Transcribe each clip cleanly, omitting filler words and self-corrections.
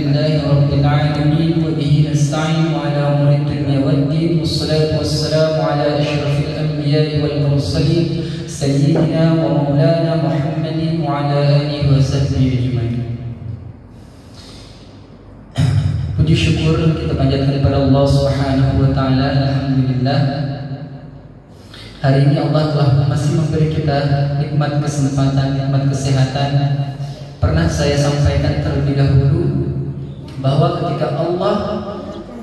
لله رب العالمين وبه نستعين على أمور الدنيا والدين والصلاة والسلام على أشرف الأنبياء والمرسلين سيدنا ومولانا محمد وعلى آله وصحبه أجمعين. Puji syukur kita panjatkan kepada Allah Subhanahu wa taala. Alhamdulillah. Hari ini Allah telah masih memberi kita nikmat kesempatan, nikmat kesehatan. Pernah saya sampaikan terlebih dahulu bahwa ketika Allah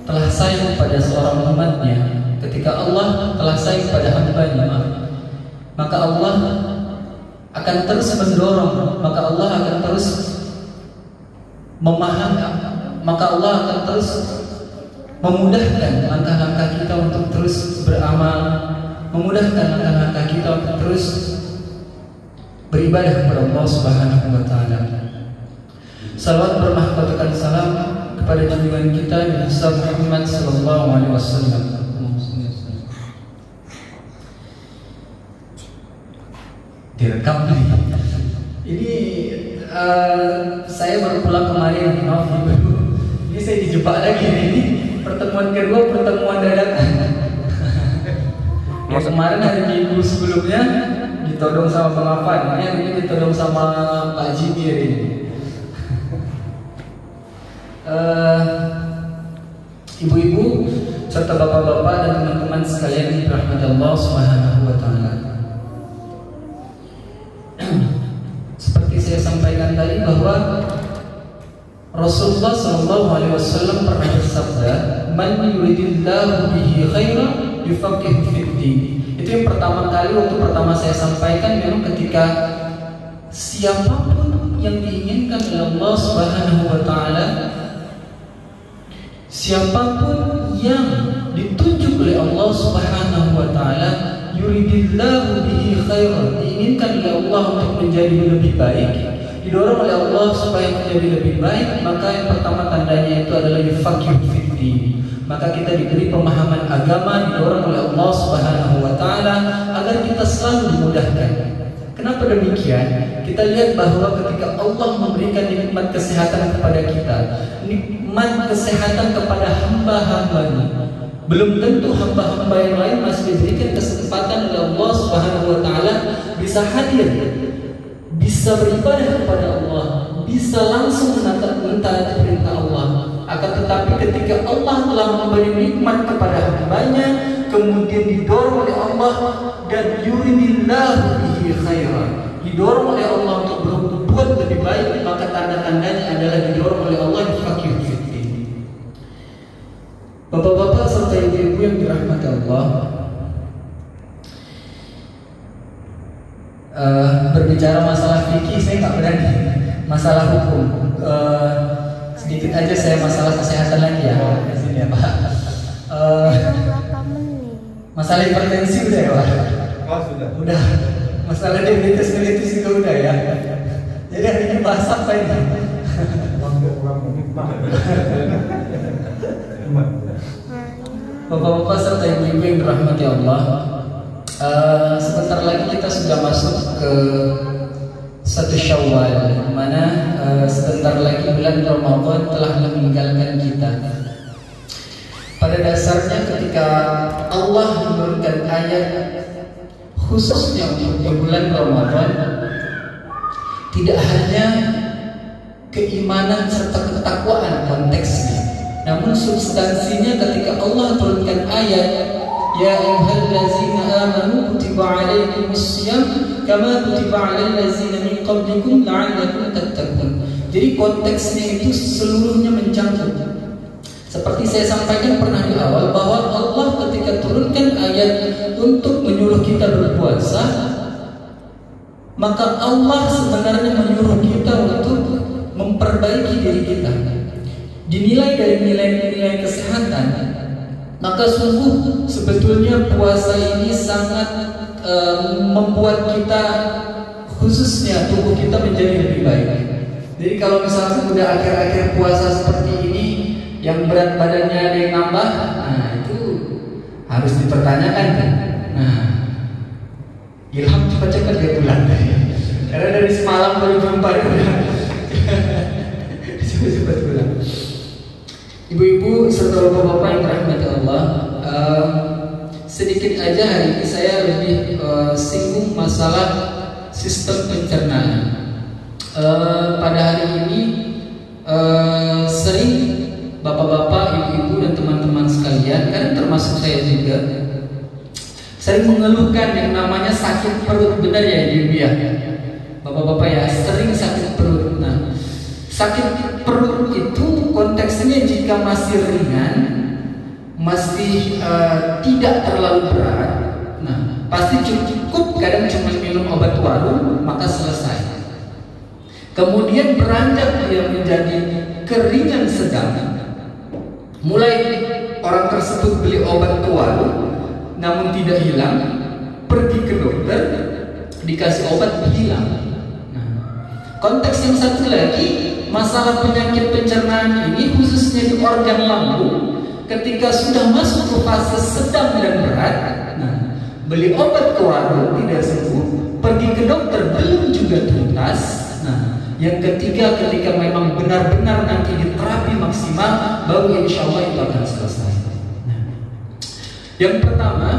telah sayang pada seorang umatnya, ketika Allah telah sayang pada hambanya, maka Allah akan terus mendorong, maka Allah akan terus memahami, maka Allah akan terus memudahkan langkah-langkah kita untuk terus beramal, memudahkan langkah-langkah kita untuk terus beribadah kepada Allah Subhanahu wa taala. Salawat bermahkotkan salam kepada junjungan kita Nabi Muhammad sallallahu alaihi wasallam. Direkam nih. Ini saya baru pulang kemarin, maaf Ibu. Ini saya dijebak lagi nih. Ini pertemuan kedua, pertemuan dadakan. Kemarin hari Minggu sebelumnya ditodong sama Bang Afan, ini ditodong sama Pak Jibir ini. Ibu-ibu serta bapak-bapak dan teman-teman sekalian yang dirahmati Allah Subhanahu wa taala. Seperti saya sampaikan tadi bahwa Rasulullah sallallahu alaihi wasallam pernah bersabda, "Man yuridillahu bihi khairan yufaqihu fid din." Itu yang pertama kali waktu pertama saya sampaikan, memang ketika siapapun yang diinginkan oleh Allah Subhanahu wa taala, siapapun yang ditunjuk oleh Allah Subhanahu wa taala, yuridillahu bihi khairan, diinginkan oleh Allah untuk menjadi lebih baik, didorong oleh Allah supaya menjadi lebih baik, maka yang pertama tandanya itu adalah yufaqihu fid din. Maka kita diberi pemahaman agama, didorong oleh Allah Subhanahu wa taala agar kita selalu dimudahkan. Kenapa demikian? Kita lihat bahwa ketika Allah memberikan nikmat kesehatan kepada kita, nikmat kesehatan kepada hamba-hambanya, belum tentu hamba-hamba yang lain masih diberikan kesempatan oleh Allah Subhanahu wa taala bisa hadir, bisa beribadah kepada Allah, bisa langsung mentaati perintah Allah. Akan tetapi ketika Allah telah memberi nikmat kepada hambanya, kemudian didorong oleh Allah dan yuridillahu bihi khairan, didorong oleh Allah untuk berbuat lebih baik, maka tanda-tandanya adalah didorong oleh Allah yufaqihu fid din. Bapak-bapak serta ibu-ibu yang dirahmati Allah, berbicara masalah fikih saya nggak berani, masalah hukum. Sedikit aja saya masalah kesehatan lagi ya, di sini ya Pak. Masalah hipertensi udah ya Pak? Oh sudah. Udah. Masalah diabetes itu udah ya. Jadi hari ini bahas apa ini? Bapak-bapak serta ibu-ibu yang dirahmati Allah, sebentar lagi kita sudah masuk ke 1 Syawal, mana sebentar lagi bulan Ramadan telah meninggalkan kita. Pada dasarnya ketika Allah menurunkan ayat khususnya untuk di bulan Ramadan, tidak hanya keimanan serta ketakwaan konteksnya, namun substansinya ketika Allah turunkan ayat, ya ayyuhallazina amanu kutiba alaikumussyam kama kutiba alal ladzina min qablikum la'allakum tattaqun. Jadi konteksnya itu seluruhnya mencakup. Seperti saya sampaikan pernah di awal bahwa Allah ketika turunkan ayat untuk menyuruh kita berpuasa, maka Allah sebenarnya menyuruh kita untuk memperbaiki diri kita. Dinilai dari nilai-nilai kesehatan, maka sungguh sebetulnya puasa ini sangat membuat kita, khususnya tubuh kita menjadi lebih baik. Jadi kalau misalnya udah akhir-akhir puasa seperti ini, yang berat badannya ada yang nambah, nah itu harus dipertanyakan kan. Nah, ilham cepat-cepat dia pulang karena dari semalam baru jumpa dia cepat-cepat pulang. Ibu-ibu serta bapak-bapak yang dirahmati Allah, sedikit aja hari ini saya lebih singgung masalah sistem pencernaan. Pada hari ini sering bapak-bapak, ibu-ibu dan teman-teman sekalian, kan termasuk saya juga, sering mengeluhkan yang namanya sakit perut. Benar ya ibu ya, bapak-bapak ya, sering sakit perut. Nah, sakit perut itu konteksnya jika masih ringan, masih tidak terlalu berat, nah pasti cukup kadang cuma minum obat warung maka selesai. Kemudian beranjak dia menjadi keringan sedang, mulai orang tersebut beli obat ke warung namun tidak hilang, pergi ke dokter dikasih obat hilang. Nah, konteks yang satu lagi, masalah penyakit pencernaan ini khususnya di organ lambung, ketika sudah masuk ke fase sedang dan berat, nah beli obat ke warung tidak sembuh, pergi ke dokter belum juga tuntas. Nah, yang ketiga, ketika memang benar-benar nanti diterapi maksimal, baru insya Allah itu akan selesai. Nah, yang pertama,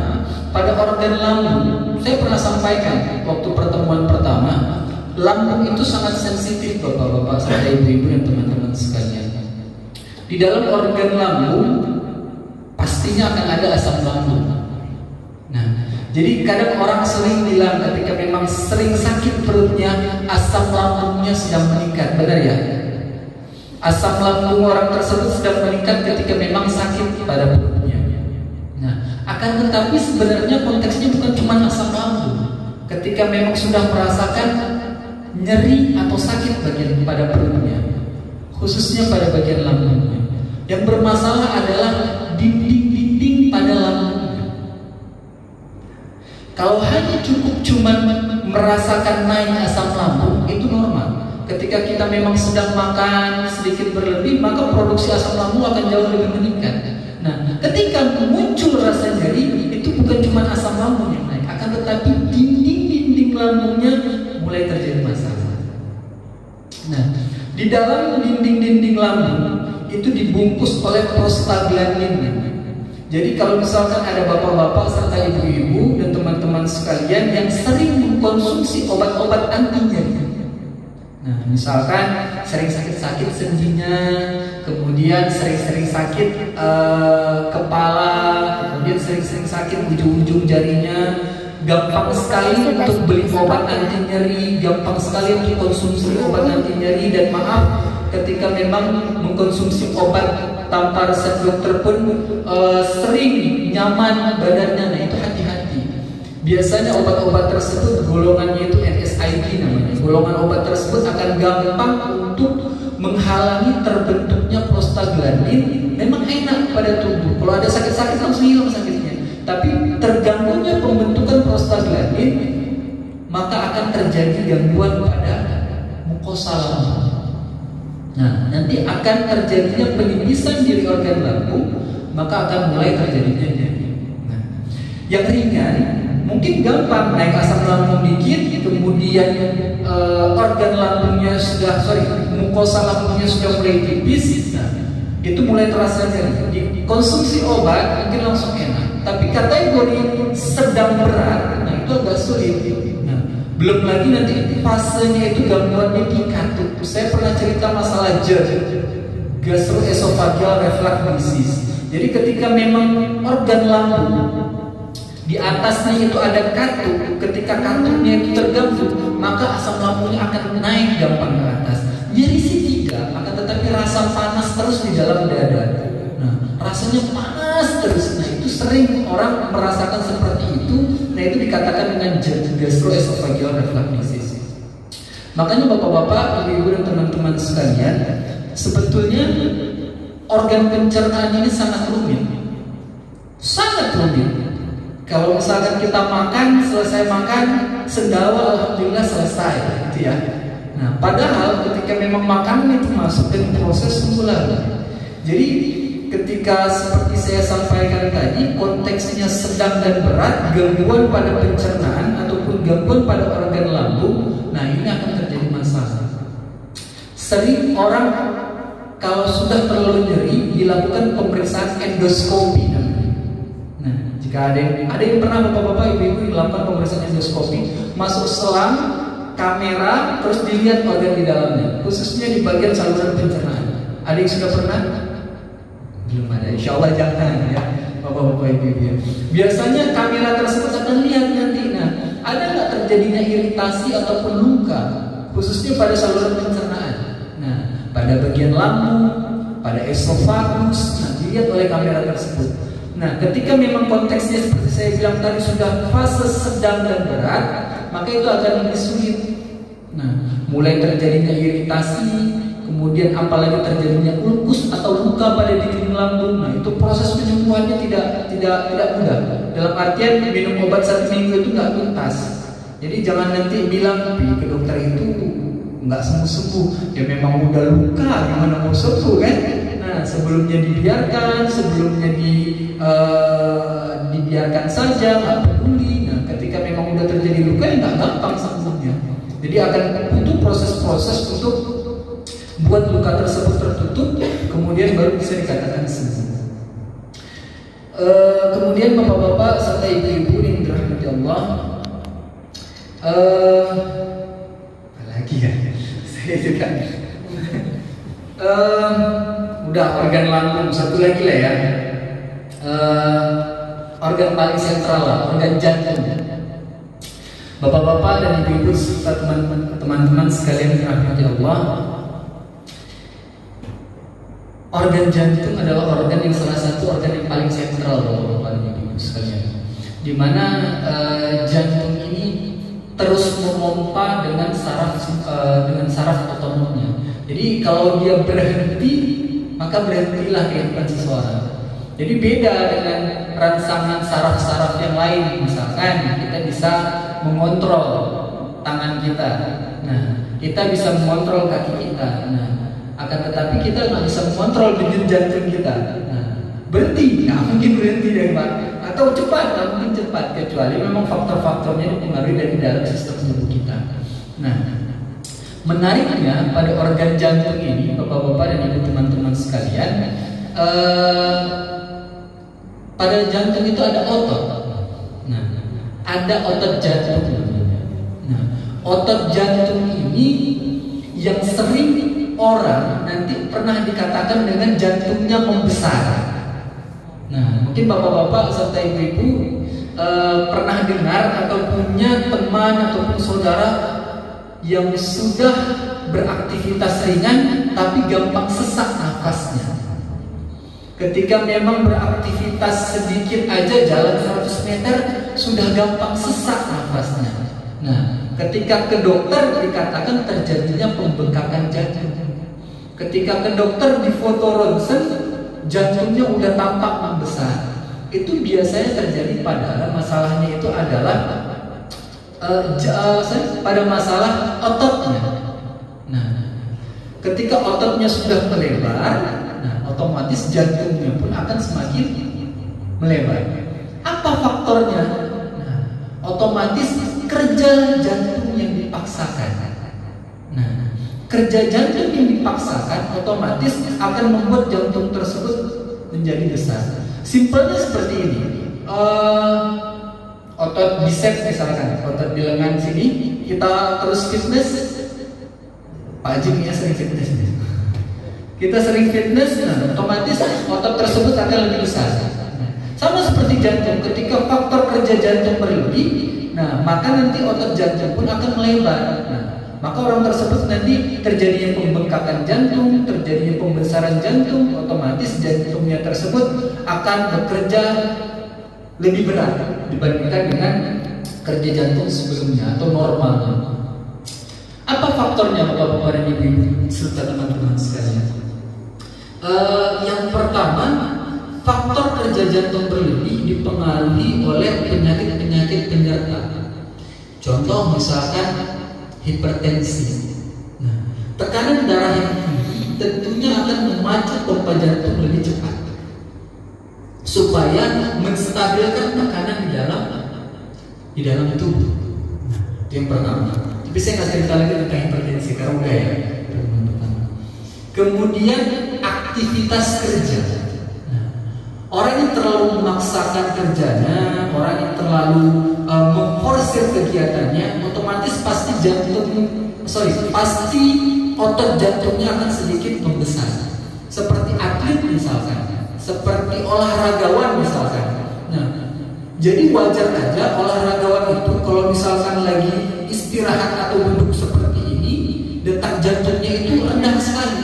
pada organ lambung, saya pernah sampaikan waktu pertemuan pertama, lambung itu sangat sensitif bapak-bapak, serta ibu-ibu dan teman-teman sekalian. Di dalam organ lambung pastinya akan ada asam lambung. Nah, jadi kadang orang sering bilang ketika memang sering sakit perutnya, asam lambungnya sedang meningkat. Benar ya? Asam lambung orang tersebut sedang meningkat ketika memang sakit pada perutnya. Nah, akan tetapi sebenarnya konteksnya bukan cuma asam lambung. Ketika memang sudah merasakan nyeri atau sakit pada perutnya, khususnya pada bagian lambungnya, yang bermasalah adalah dinding-dinding pada lambungnya. Kalau hanya cuma merasakan naik asam lambung, itu normal. Ketika kita memang sedang makan sedikit berlebih, maka produksi asam lambung akan jauh lebih meningkat. Nah, ketika muncul rasa nyeri, itu bukan cuma asam lambung yang naik, akan tetapi dinding-dinding lambungnya mulai terjadi masalah. Nah, di dalam dinding-dinding lambung itu dibungkus oleh prostaglandin. Jadi kalau misalkan ada bapak-bapak serta ibu-ibu dan teman-teman sekalian yang sering mengkonsumsi obat-obat anti nyeri, nah misalkan sering sakit-sakit sendinya, kemudian sering-sering sakit kepala, kemudian sering-sering sakit ujung-ujung jarinya, gampang sekali untuk beli obat anti nyeri, gampang sekali untuk konsumsi obat anti nyeri, dan maaf, ketika memang mengkonsumsi obat tanpa resep dokter pun sering nyaman badannya. Nah, itu hati-hati. Biasanya obat-obat tersebut golongannya itu NSAID namanya. Golongan obat tersebut akan gampang untuk menghalangi terbentuknya prostaglandin. Memang enak pada tubuh, kalau ada sakit-sakit langsung hilang sakitnya. Tapi terganggunya pembentukan prostaglandin, maka akan terjadi gangguan pada mukosa lambung. Nah, nanti akan terjadinya penipisan di organ lambung, maka akan mulai terjadinya nyeri. Nah, yang ringan mungkin gampang, naik asam lambung dikit, kemudian organ lambungnya mukosa lambungnya sudah mulai tipis. Nah, itu mulai terasa nyeri. Dikonsumsi obat mungkin langsung enak. Tapi kategori sedang berat, nah itu agak sulit. Belum lagi nanti fasenya itu gangguannya di katup. Saya pernah cerita masalah gastroesophageal reflux disease. Jadi ketika memang organ lambung di atasnya itu ada katup, ketika katupnya itu terganggu, maka asam lambungnya akan naik gampang ke atas. Nyeri sih tidak, akan tetapi rasa panas terus di dalam dada. Nah, rasanya panas terus. Nah, itu sering orang merasakan seperti itu. Nah, itu dikatakan dengan gastroesophageal reflux disease. Makanya bapak-bapak, ibu-ibu dan teman-teman sekalian, sebetulnya organ pencernaan ini sangat rumit. Sangat rumit. Kalau misalkan kita makan, selesai makan, sendawa alhamdulillah selesai, gitu ya. Nah, padahal ketika memang makanan itu masuk dan proses tunggu lagi. Jadi ketika seperti saya sampaikan tadi, konteksnya sedang dan berat, gangguan pada pencernaan ataupun gangguan pada organ lambung, nah ini akan terjadi masalah. Sering orang kalau sudah terlalu nyeri dilakukan pemeriksaan endoskopi namanya. Nah, jika ada yang pernah bapak-bapak ibu-ibu melakukan pemeriksaan endoskopi, masuk selang kamera terus dilihat organ di dalamnya, khususnya di bagian saluran pencernaan. Ada yang sudah pernah? Belum ada. Insya Allah jangan ya, bapak-bapak ibu-ibu ya. Biasanya kamera tersebut akan lihat nanti, nah ada nggak terjadinya iritasi ataupun luka, khususnya pada saluran pencernaan. Nah, pada bagian lambung, pada esofagus, nah dilihat oleh kamera tersebut. Nah, ketika memang konteksnya seperti saya bilang tadi sudah fase sedang dan berat, maka itu akan lebih sulit. Nah, mulai terjadinya iritasi, kemudian apalagi terjadinya ulkus atau luka pada dinding lambung. Nah, itu proses penyembuhannya tidak mudah. Dalam artian minum obat 1 minggu itu nggak tuntas. Jadi jangan nanti bilang ke dokter itu nggak sembuh-sembuh, ya memang udah luka, gimana mau sembuh kan? Nah, sebelumnya dibiarkan, dibiarkan saja, nggak peduli. Nah, ketika memang udah terjadi luka, ya nggak gampang sembuhnya. Jadi akan butuh proses-proses untuk buat luka tersebut tertutup, kemudian baru bisa dikatakan sembuh. Kemudian bapak-bapak serta ibu-ibu yang dirahmati Allah, apalagi ya, saya juga udah organ lambung, satu lagi lah ya, organ paling sentral lah, organ jantung. Bapak-bapak dan ibu-ibu serta teman-teman sekalian yang dirahmati Allah, organ jantung adalah organ yang salah satu organ yang paling sentral bapak-bapak dan ibu-ibu sekalian, di mana jantung ini terus memompa dengan saraf otonomnya. Jadi kalau dia berhenti, maka berhentilah kehidupan seseorang. Jadi beda dengan rangsangan saraf-saraf yang lain. Misalkan kita bisa mengontrol tangan kita, nah kita bisa mengontrol kaki kita, nah akan tetapi kita nggak bisa mengontrol denyut jantung kita. Nah, berhenti, nggak mungkin berhenti deh Pak, atau cepat, nggak mungkin cepat, kecuali memang faktor-faktornya dipengaruhi dari dalam sistem tubuh kita. Nah, menariknya pada organ jantung ini, bapak-bapak dan ibu teman-teman sekalian, pada jantung itu ada otot. Nah, ada otot jantung. Nah, otot jantung ini yang sering orang nanti pernah dikatakan dengan jantungnya membesar. Nah, mungkin bapak-bapak serta ibu-ibu pernah dengar atau punya teman ataupun saudara yang sudah beraktivitas ringan tapi gampang sesak nafasnya. Ketika memang beraktivitas sedikit aja, jalan 100 meter sudah gampang sesak nafasnya. Nah, ketika ke dokter dikatakan terjadinya pembengkakan jantung. Ketika ke dokter di foto ronsen, jantungnya udah tampak membesar. Itu biasanya terjadi pada masalahnya itu adalah pada masalah ototnya. Nah, ketika ototnya sudah melebar, nah otomatis jantungnya pun akan semakin melebar. Apa faktornya? Nah, otomatis kerja jantung yang dipaksakan. Nah, kerja jantung yang dipaksakan otomatis akan membuat jantung tersebut menjadi besar. Simpelnya seperti ini. Otot bicep misalkan, otot di lengan sini, kita terus fitness. Pak Jim ya sering fitness. Kita sering fitness, nah otomatis otot tersebut akan lebih besar. Sama seperti jantung, ketika faktor kerja jantung berlebih, nah maka nanti otot jantung pun akan melebar. Nah, maka orang tersebut nanti terjadinya pembengkakan jantung, terjadinya pembesaran jantung, otomatis jantungnya tersebut akan bekerja lebih berat dibandingkan dengan kerja jantung sebelumnya atau normalnya. Apa faktornya bapak-bapak dan ibu-ibu serta teman-teman sekalian? Yang pertama, faktor kerja jantung berlebih dipengaruhi oleh penyakit-penyakit penyerta. Contoh misalkan hipertensi. Nah, tekanan darah yang tinggi tentunya akan memacu pompa jantung lebih cepat supaya menstabilkan tekanan di dalam tubuh. Nah, itu yang pertama. Tapi saya nggak cerita lagi tentang hipertensi karena udah ya. kemudian aktivitas kerja. Orang yang terlalu memaksakan kerjanya, orang yang terlalu memforsir kegiatannya, otomatis pasti pasti otot jantungnya akan sedikit membesar. Seperti atlet misalkan, seperti olahragawan misalkan. Nah, jadi wajar aja olahragawan itu kalau misalkan lagi istirahat atau duduk seperti ini, detak jantungnya itu rendah sekali.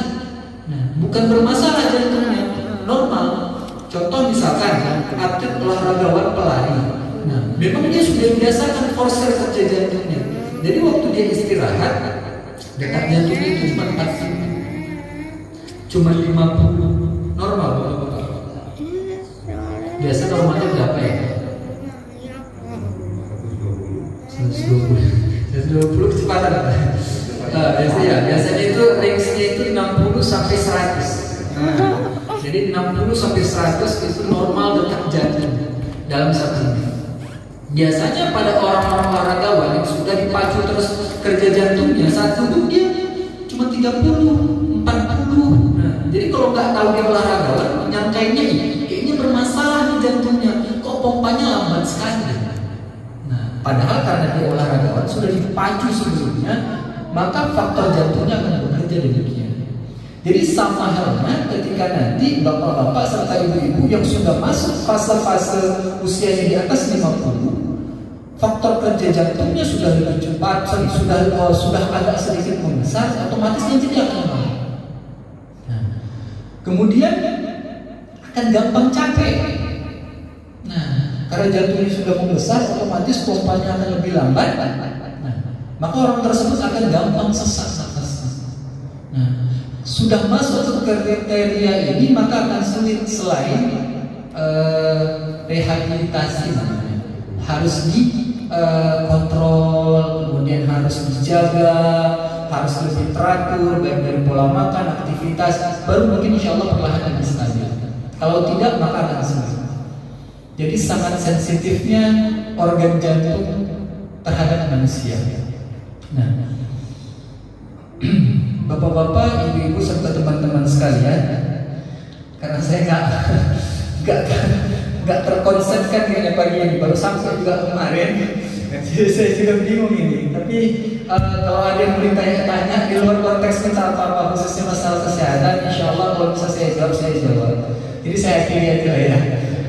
Nah, bukan bermasalah jantungnya, normal. Contoh misalkan atlet olahragawan pelari. Nah, memang dia sudah biasakan forcer kerja jantungnya. Jadi waktu dia istirahat, detak jantungnya itu cuma 40, cuma 50, normal. Biasa normalnya berapa ya? 120 kecepatan. Biasanya itu range-nya itu 60 sampai 100. Jadi 60 sampai 100 itu normal detak jantung dalam satu menit. Biasanya pada orang-orang olahragawan yang sudah dipacu terus kerja jantungnya, saat duduk dia cuma 30, 40. Nah, jadi kalau nggak tahu dia olahragawan, nyangkainya kayaknya bermasalah di jantungnya, kok pompanya lambat sekali. Nah, padahal karena dia olahragawan sudah dipacu sebelumnya, maka faktor jantungnya akan bekerja demikian. Jadi sama halnya ketika nanti bapak-bapak serta ibu-ibu yang sudah masuk fase-fase usianya di atas 50, faktor kerja jantungnya sudah lebih cepat, sudah agak sedikit membesar, otomatis dia jadi akan lemah. Nah, kemudian akan gampang capek. Nah, karena jantungnya sudah membesar, otomatis pompanya akan lebih lambat. Nah, maka orang tersebut akan gampang sesak nafasnya. Nah, sudah masuk ke kriteria ini maka akan sulit selain rehabilitasi namanya. Harus dikontrol, kemudian harus dijaga, harus lebih teratur baik dari pola makan, aktivitas, baru mungkin insya Allah perlahan lebih stabil. Kalau tidak maka akan sulit. Jadi sangat sensitifnya organ jantung terhadap manusia. Nah, bapak-bapak, ibu-ibu serta teman-teman sekalian, karena saya nggak terkonsepkan kayaknya pagi ini, baru sampai juga kemarin, jadi saya juga bingung ini. Tapi kalau ada yang mau tanya di luar konteks minta apa-apa khususnya masalah kesehatan, insya Allah kalau bisa saya jawab, saya jawab. Jadi saya akhiri aja ya.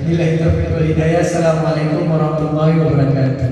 Bila kita berhidayah. Assalamualaikum warahmatullahi wabarakatuh.